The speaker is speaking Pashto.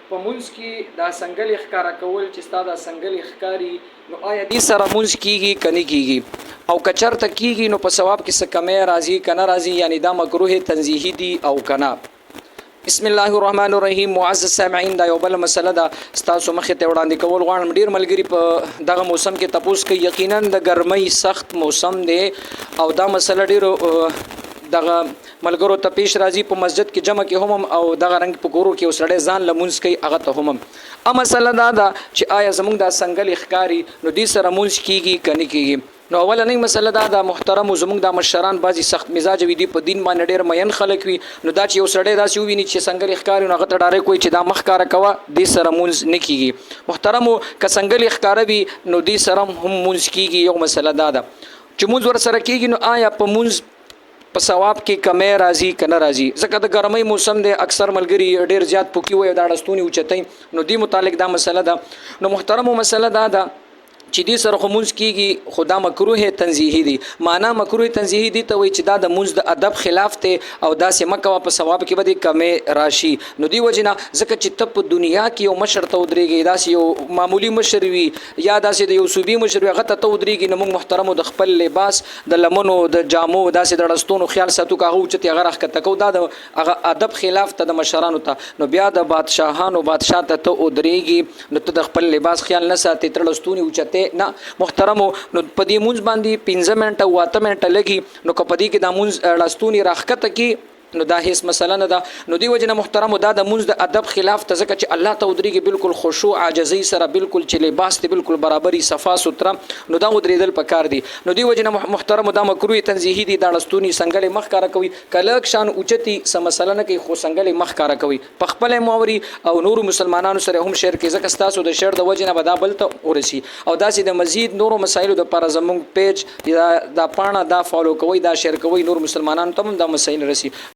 په مونږ کې دا سنگل ښکارا کول چې ستا دا سنگل ښکاری نو آیا دې سره مونږ کیږي کني کیږي او کچرته کیږي نو په ثواب کې څه کمې راځي کنه راځي یعنی دا مکروه تنزیهی دی او کنه. بسم الله الرحمن الرحیم. معزز سامعین دا یو بل مسله ده ستاسو مخې ته وړاندې کول غواړم. ډیر ملګری په دغه موسم کې تپوس کوي، یقینا د ګرمۍ سخت موسم دی او دا مسله ډیر دغه ملګرو ته پیش راځي په مسجد کې جمع کې هم او دغه رنګ په ګورو کې وسړی ځان لمونځ کوي هغه ته هم ا مسله دا ده چې آیا زمونږ دا سنگل ښکاری نو دې سره مونځ کیږي کني کیږي. نو اولنۍ مسله دا د محترم زموږ د مشران بعضی سخت مزاج وي دي په دین باندې ډېر مین خلک وي نو دا چې یو سړی داسې وویني چې سنگل ښکاري نو هغه ته ډارې کوي چې دا مخ کاره کوه دې سره مونځ نه کیږي. محترمو که سنگل ښکاره وي نو دې سره هم مونځ کیږي. یو مسله دا ده چې مونځ ور سره کیږي نو آیا په مونځ په ثواب کې کمې راځي کنه راځي. ځکه د ګرمۍ موسم دی اکثر ملګری ډېر زیات پوکي وي دا ډستونی اوچتای نو دې متعلق دا مسله ده. نو محترمو مسله دا ده چې دې سره خو مونځ کیږي خدا مکروه تنزیهی دی. معنا مکروه تنزیهی دی ته وایي چې دا د مونځ د ادب خلاف ته او داسې مکوه په ثواب کې به دې کمې راشي. نو دی وجنه ځکه چې ته په دنیا کې یو مشر ته ودرېږي داسې یو معمولی مشر وي یا داسې د یو صوبي مشر وي هغه ته ودرېږي نو موږ محترمو د خپل لباس د لمنو د جامو داسې د ډستونو خیال ساتو که هغه اوچتې هغه راښکته کوو دا د هغه ادب خلاف ته د مشرانو ته. نو بیا د بادشاهانو بادشاه ته ودرېږي نو ته د خپل لباس خیال نه ساتې تر ډستونې اوچتې نه. محترمو نو په دې مونځ باندې 15 منټه او 8 منټه لګي نو که په دې کې د مونځ لاستونی راخکته کې نو دا هیڅ مسله نه ده. نو دی وجنه محترمو دا د مونځ د ادب خلاف ته ځکه چې الله ته ودرېږي بالکل خشوع عاجزۍ سره بالکل چې لباس ته بالکل برابري صفا سوتره نو دا ودرېدل پکار دي. نو دی وجنه محترمو دا مکروه تنزیهی دي دا لاستونی سنگل مخ کاره کوي کله شان اوچتي سم مسله نه کوي خو سنگل مخ کاره کوي په خپل موري او نور مسلمانانو سره هم شیر کې ځکه تاسو د شیر د وجنه بدا بل ته ورسي او داسې د مزید نورو مسایلو د پر زمونږ پیج دا پاڼه دا فالو کوي دا شیر کوي نور مسلمانانو ته هم دا مسایل رسي.